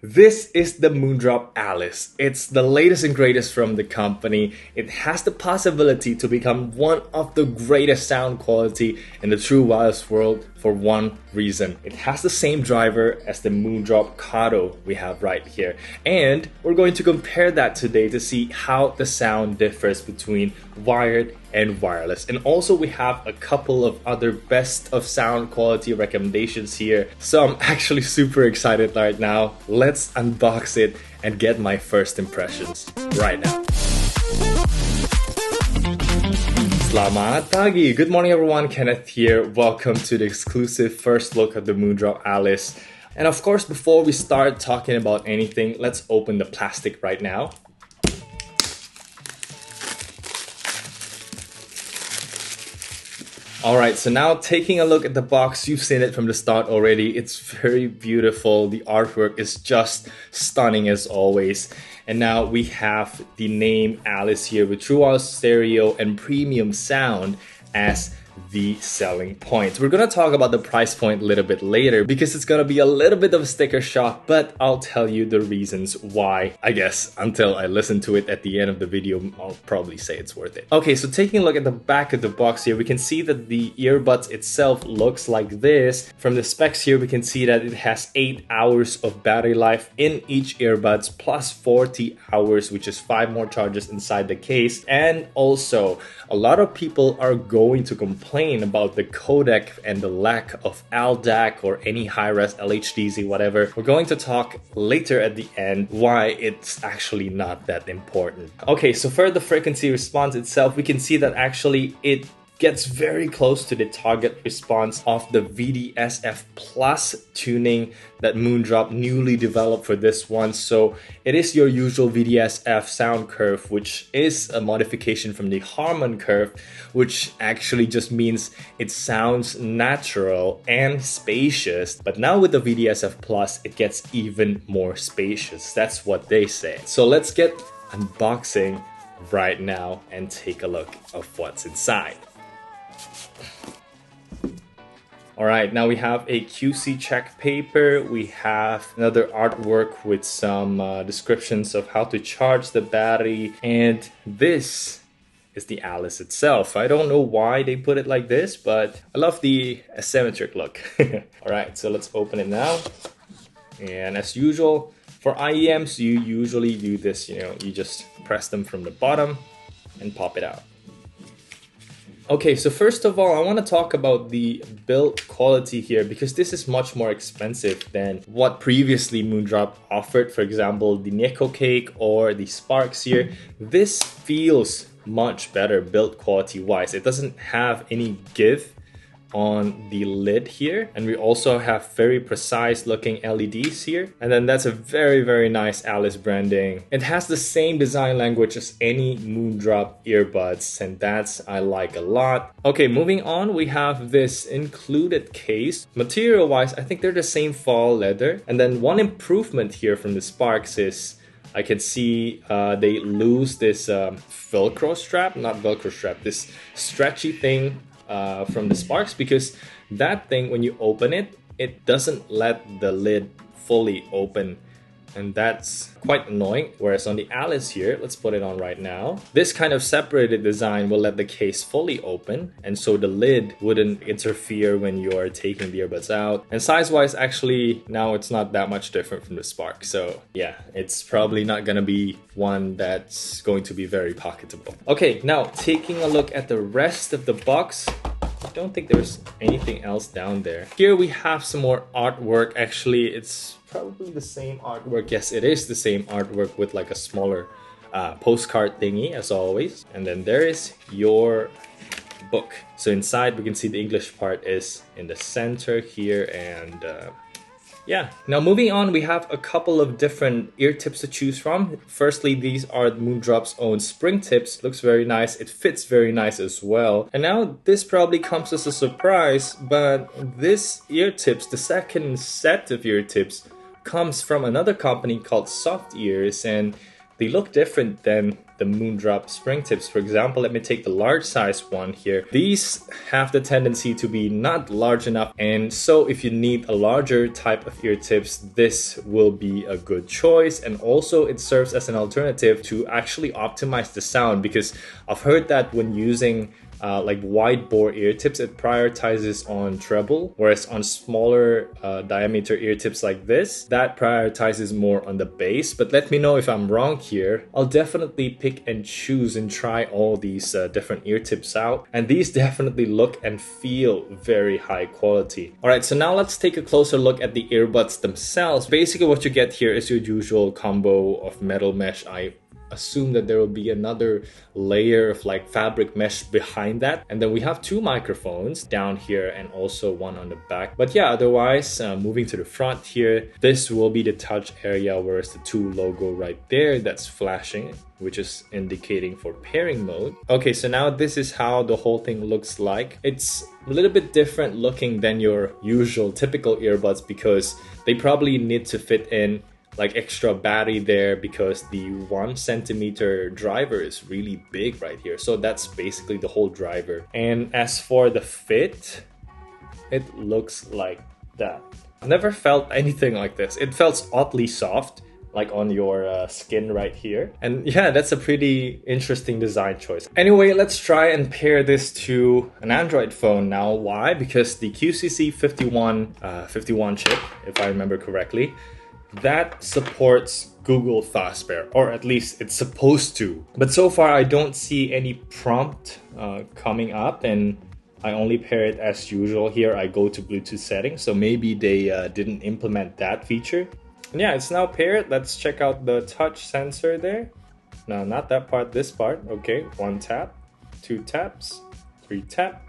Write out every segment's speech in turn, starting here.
This is the Moondrop Alice. It's the latest and greatest from the company. It has the possibility to become one of the greatest sound quality in the true wireless world for one reason. It has the same driver as the Moondrop KATO we have right here. And we're going to compare that today to see how the sound differs between wired and wireless. And also we have a couple of other best of sound quality recommendations here. So I'm actually super excited right now. Let's unbox it and get my first impressions right now. Selamat pagi! Good morning everyone, Kenneth here. Welcome to the exclusive first look at the Moondrop Alice. And of course, before we start talking about anything, let's open the plastic right now. Alright, so now taking a look at the box, you've seen it from the start already. It's very beautiful. The artwork is just stunning as always. And now we have the name Alice here with true wireless stereo and premium sound as the selling point. We're gonna talk about the price point a little bit later because it's gonna be a little bit of a sticker shock, but I'll tell you the reasons why, I guess, until I listen to it at the end of the video. I'll probably say it's worth it. Okay, so taking a look at the back of the box here, we can see that the earbuds itself looks like this. From the specs here, we can see that it has 8 hours of battery life in each earbuds plus 40 hours, which is 5 more charges inside the case. And also, a lot of people are going to complain about the codec and the lack of LDAC or any high-res LHDZ, whatever. We're going to talk later at the end why it's actually not that important. Okay, so for the frequency response itself, we can see that actually it gets very close to the target response of the VDSF Plus tuning that Moondrop newly developed for this one. So it is your usual VDSF sound curve, which is a modification from the Harman curve, which actually just means it sounds natural and spacious. But now with the VDSF Plus, it gets even more spacious. That's what they say. So let's get unboxing right now and take a look of what's inside. Alright, now we have a QC check paper, we have another artwork with some descriptions of how to charge the battery, and this is the Alice itself. I don't know why they put it like this, but I love the asymmetric look. Alright, so let's open it now. And as usual, for IEMs, you usually do this, you just press them from the bottom and pop it out. Okay, so first of all, I want to talk about the build quality here because this is much more expensive than what previously Moondrop offered. For example, the Neko Cake or the Sparks here. This feels much better build quality wise. It doesn't have any give on the lid here, and we also have very precise looking LEDs here, and then that's a very nice Alice branding. It has the same design language as any Moondrop earbuds, and that's I like a lot. Okay, moving on, we have this included case. Material wise, I think they're the same fall leather, and then one improvement here from the Sparks is I can see they lose this Velcro strap, not Velcro strap, this stretchy thing from the Sparks, because that thing, when you open it, it doesn't let the lid fully open, and that's quite annoying. Whereas on the Alice here, let's put it on right now, this kind of separated design will let the case fully open, and so the lid wouldn't interfere when you are taking the earbuds out. And size wise, actually now it's not that much different from the Spark, so yeah, it's probably not gonna be one that's going to be very pocketable. Okay, now taking a look at the rest of the box, I don't think there's anything else down there. Here we have some more artwork. Actually, it's probably the same artwork. Yes, it is the same artwork with like a smaller postcard thingy as always. And then there is your book. So inside we can see the English part is in the center here, and yeah. Now moving on, we have a couple of different ear tips to choose from. Firstly, these are Moondrop's own spring tips. Looks very nice. It fits very nice as well. And now this probably comes as a surprise, but this ear tips, the second set of ear tips, comes from another company called Soft Ears, and they look different than the Moondrop spring tips. For example, let me take the large size one here. These have the tendency to be not large enough, and so if you need a larger type of ear tips, this will be a good choice. And also it serves as an alternative to actually optimize the sound, because I've heard that when using like wide bore ear tips, it prioritizes on treble, whereas on smaller diameter ear tips like this, that prioritizes more on the bass. But let me know if I'm wrong here. I'll definitely pick and choose and try all these different ear tips out, and these definitely look and feel very high quality. Alright, so now let's take a closer look at the earbuds themselves. Basically what you get here is your usual combo of metal mesh. I assume that there will be another layer of like fabric mesh behind that, and then we have two microphones down here and also one on the back. But yeah, otherwise moving to the front here, this will be the touch area, whereas the two logo right there that's flashing, which is indicating for pairing mode. Okay, so now this is how the whole thing looks like. It's a little bit different looking than your usual typical earbuds, because they probably need to fit in like extra battery there, because the 1 centimeter driver is really big right here. So that's basically the whole driver. And as for the fit, it looks like that. I've never felt anything like this. It felt oddly soft, like on your skin right here. And yeah, that's a pretty interesting design choice. Anyway, let's try and pair this to an Android phone now. Why? Because the QCC 51 chip, if I remember correctly, that supports Google Fast Pair, or at least it's supposed to. But so far I don't see any prompt coming up, and I only pair it as usual. Here I go to Bluetooth settings, so maybe they didn't implement that feature. And yeah, it's now paired. Let's check out the touch sensor there. No, not that part, this part. Okay, 1 tap, 2 taps, 3 tap.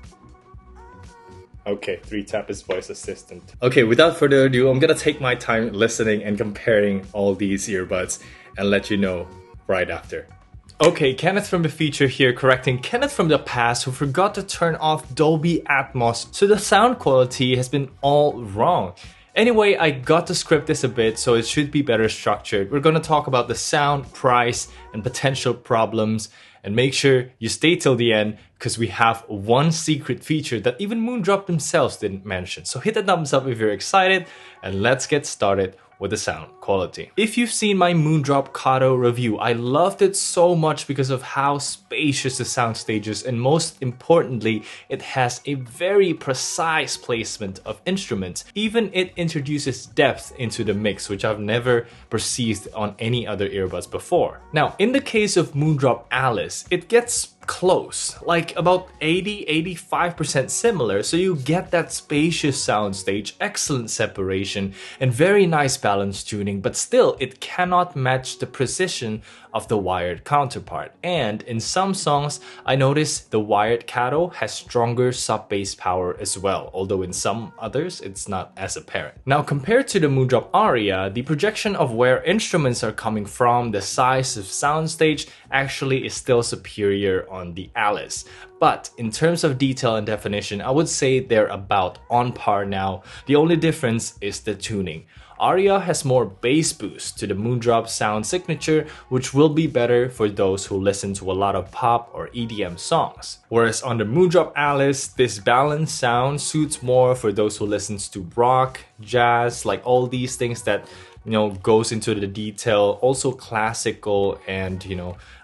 Okay, 3 tap is voice assistant. Okay, without further ado, I'm gonna take my time listening and comparing all these earbuds and let you know right after. Okay, Kenneth from the future here correcting Kenneth from the past who forgot to turn off Dolby Atmos, so the sound quality has been all wrong. Anyway, I got to script this a bit, so it should be better structured. We're gonna talk about the sound, price, and potential problems. And make sure you stay till the end, because we have one secret feature that even Moondrop themselves didn't mention. So hit the thumbs up if you're excited, and let's get started with the sound quality. If you've seen my Moondrop KATO review, I loved it so much because of how spacious the soundstage is, and most importantly, it has a very precise placement of instruments. Even it introduces depth into the mix, which I've never perceived on any other earbuds before. Now, in the case of Moondrop Alice, it gets close, like about 80-85% similar, so you get that spacious soundstage, excellent separation, and very nice balance tuning, but still it cannot match the precision of the wired counterpart. And in some songs, I noticed the wired KATO has stronger sub-bass power as well, although in some others it's not as apparent. Now, compared to the Moondrop Aria, the projection of where instruments are coming from, the size of soundstage actually is still superior on the Alice. But in terms of detail and definition, I would say they're about on par now. The only difference is the tuning. Aria has more bass boost to the Moondrop sound signature, which will be better for those who listen to a lot of pop or EDM songs. Whereas on the Moondrop Alice, this balanced sound suits more for those who listens to rock, jazz, like all these things that goes into the detail, also classical and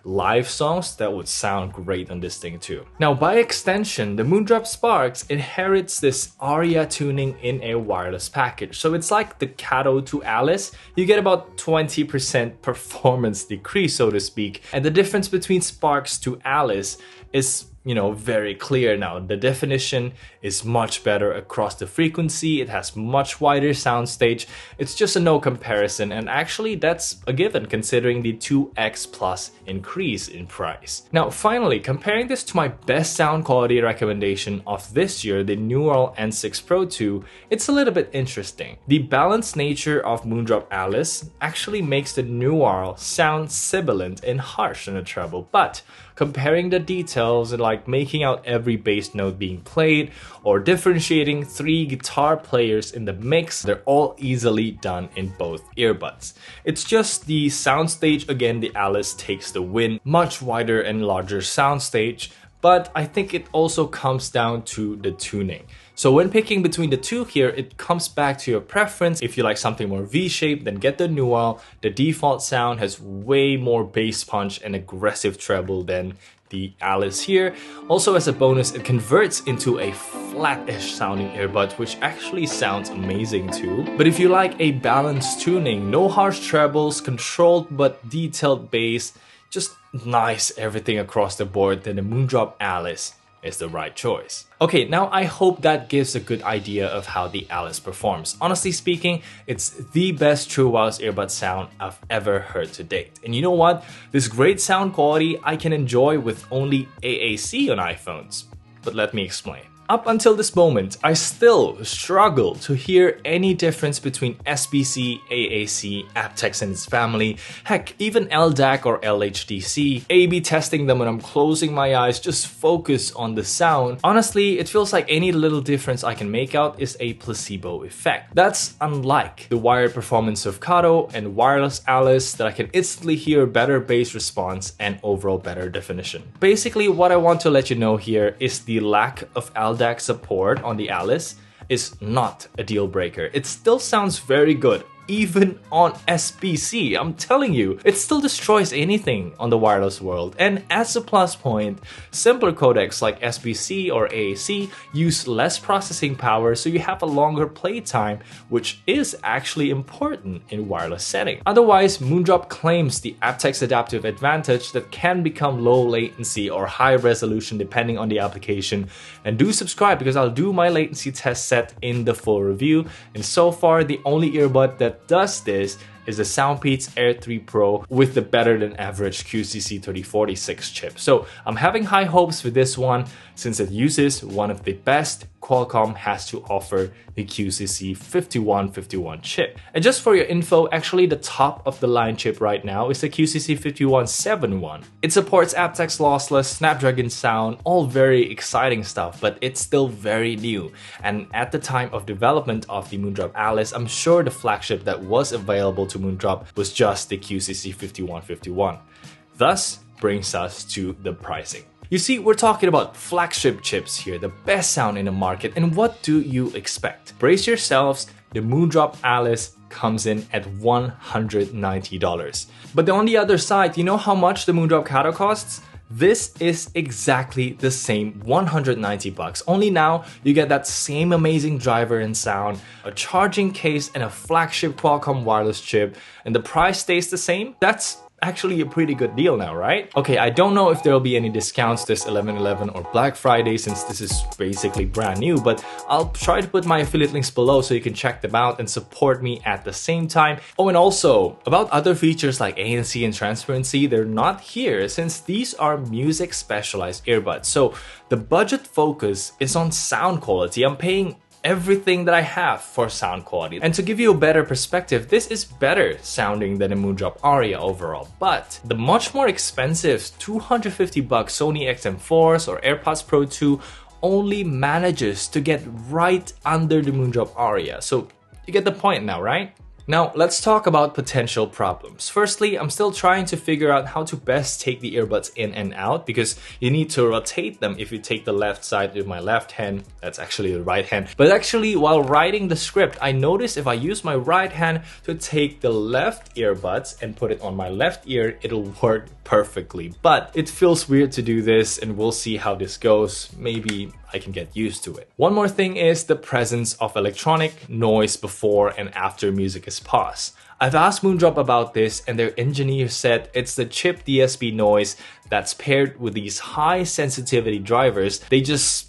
live songs that would sound great on this thing too. Now, by extension, the Moondrop Sparks inherits this Aria tuning in a wireless package. So it's like the KATO to Alice, you get about 20% performance decrease, so to speak. And the difference between Sparks to Alice is very clear now. The definition is much better across the frequency. It has much wider soundstage. It's just a no comparison, and actually that's a given considering the 2x plus increase in price. Now, finally, comparing this to my best sound quality recommendation of this year, the Neural N6 Pro 2, it's a little bit interesting. The balanced nature of Moondrop Alice actually makes the Neural sound sibilant and harsh in the treble, but comparing the details and like making out every bass note being played or differentiating 3 guitar players in the mix. They're all easily done in both earbuds. It's just the soundstage. Again, the Alice takes the win. Much wider and larger soundstage, but I think it also comes down to the tuning. So when picking between the two here, it comes back to your preference. If you like something more V-shaped, then get the Newell. The default sound has way more bass punch and aggressive treble than the Alice here. Also, as a bonus, it converts into a flat-ish sounding earbud, which actually sounds amazing too. But if you like a balanced tuning, no harsh trebles, controlled but detailed bass, just nice everything across the board, then the Moondrop Alice is the right choice. Okay, now I hope that gives a good idea of how the Alice performs. Honestly speaking, it's the best true wireless earbud sound I've ever heard to date. And you know what? This great sound quality I can enjoy with only AAC on iPhones. But let me explain. Up until this moment, I still struggle to hear any difference between SBC, AAC, aptX and its family, heck, even LDAC or LHDC. A/B testing them when I'm closing my eyes, just focus on the sound. Honestly, it feels like any little difference I can make out is a placebo effect. That's unlike the wired performance of KATO and wireless Alice that I can instantly hear better bass response and overall better definition. Basically, what I want to let you know here is the lack of LDAC support on the Alice is not a deal breaker. It still sounds very good, even on SBC. I'm telling you, it still destroys anything on the wireless world. And as a plus point, simpler codecs like SBC or AAC use less processing power, so you have a longer playtime, which is actually important in wireless setting. Otherwise, Moondrop claims the aptX adaptive advantage that can become low latency or high resolution depending on the application. And do subscribe because I'll do my latency test set in the full review. And so far, the only earbud that does this is the Soundpeats Air 3 Pro with the better than average QCC 3046 chip. So I'm having high hopes for this one since it uses one of the best Qualcomm has to offer, the QCC 5151 chip. And just for your info, actually the top of the line chip right now is the QCC 5171. It supports aptX lossless, Snapdragon sound, all very exciting stuff, but it's still very new. And at the time of development of the Moondrop Alice, I'm sure the flagship that was available to Moondrop was just the QCC 5151. Thus brings us to the pricing. You see, we're talking about flagship chips here, the best sound in the market, and what do you expect? Brace yourselves, the Moondrop Alice comes in at $190. But on the other side, you know how much the Moondrop KATO costs? This is exactly the same, 190 bucks. Only now you get that same amazing driver and sound, a charging case and a flagship Qualcomm wireless chip, and the price stays the same. That's actually a pretty good deal now, right? Okay, I don't know if there'll be any discounts this 11/11 or Black Friday since this is basically brand new, but I'll try to put my affiliate links below so you can check them out and support me at the same time. Oh, and also about other features like ANC and transparency, they're not here since these are music specialized earbuds. So the budget focus is on sound quality. I'm paying everything that I have for sound quality. And to give you a better perspective, this is better sounding than a Moondrop Aria overall. But the much more expensive 250 bucks Sony XM4s or AirPods Pro 2 only manages to get right under the Moondrop Aria. So you get the point now, right? Now, let's talk about potential problems. Firstly, I'm still trying to figure out how to best take the earbuds in and out because you need to rotate them. If you take the left side with my left hand, that's actually the right hand. But actually, while writing the script, I noticed if I use my right hand to take the left earbuds and put it on my left ear, it'll work perfectly. But it feels weird to do this, and we'll see how this goes. Maybe I can get used to it. One more thing is the presence of electronic noise before and after music is paused. I've asked Moondrop about this and their engineer said it's the chip DSP noise that's paired with these high sensitivity drivers. They just,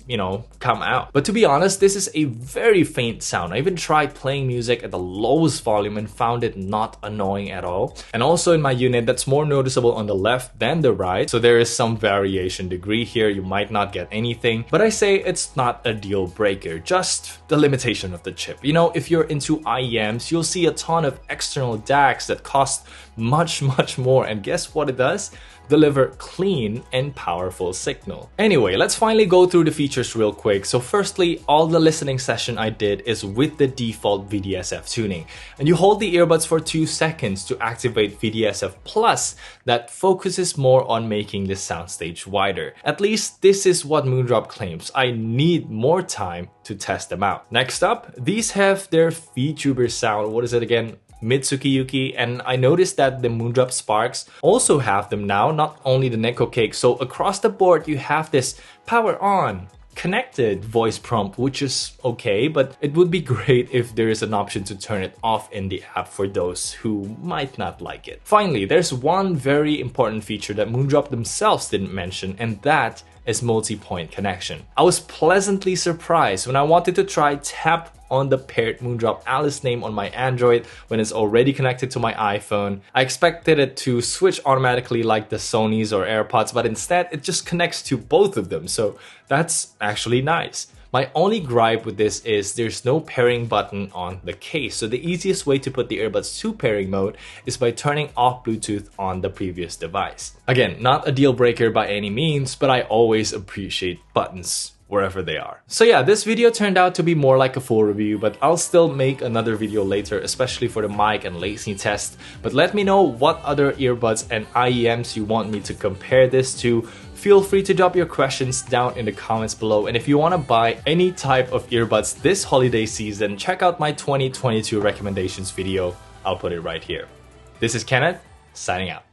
come out. But to be honest, this is a very faint sound. I even tried playing music at the lowest volume and found it not annoying at all. And also in my unit, that's more noticeable on the left than the right. So there is some variation degree here. You might not get anything, but I say it's not a deal breaker, just the limitation of the chip. If you're into IEMs, you'll see a ton of external external DACs that cost much more, and guess what it does? Deliver clean and powerful signal. Anyway, let's finally go through the features real quick. So firstly, all the listening session I did is with the default VDSF tuning, and you hold the earbuds for 2 seconds to activate VDSF Plus that focuses more on making the soundstage wider. At least this is what Moondrop claims. I need more time to test them out. Next up, these have their VTuber sound. What is it again? Mitsuki Yuki, and I noticed that the Moondrop Sparks also have them now, not only the Neko Cake. So across the board, you have this power on, connected voice prompt, which is okay, but it would be great if there is an option to turn it off in the app for those who might not like it. Finally, there's one very important feature that Moondrop themselves didn't mention, and that is multi-point connection. I was pleasantly surprised when I wanted to try tap on the paired Moondrop Alice name on my Android when it's already connected to my iPhone. I expected it to switch automatically like the Sony's or AirPods, but instead it just connects to both of them, so that's actually nice. My only gripe with this is there's no pairing button on the case, so the easiest way to put the earbuds to pairing mode is by turning off Bluetooth on the previous device. Again, not a deal breaker by any means, but I always appreciate buttons wherever they are. So yeah, this video turned out to be more like a full review, but I'll still make another video later, especially for the mic and latency test. But let me know what other earbuds and IEMs you want me to compare this to. Feel free to drop your questions down in the comments below, and if you want to buy any type of earbuds this holiday season, check out my 2022 recommendations video. I'll put it right here. This is Kenneth, signing out.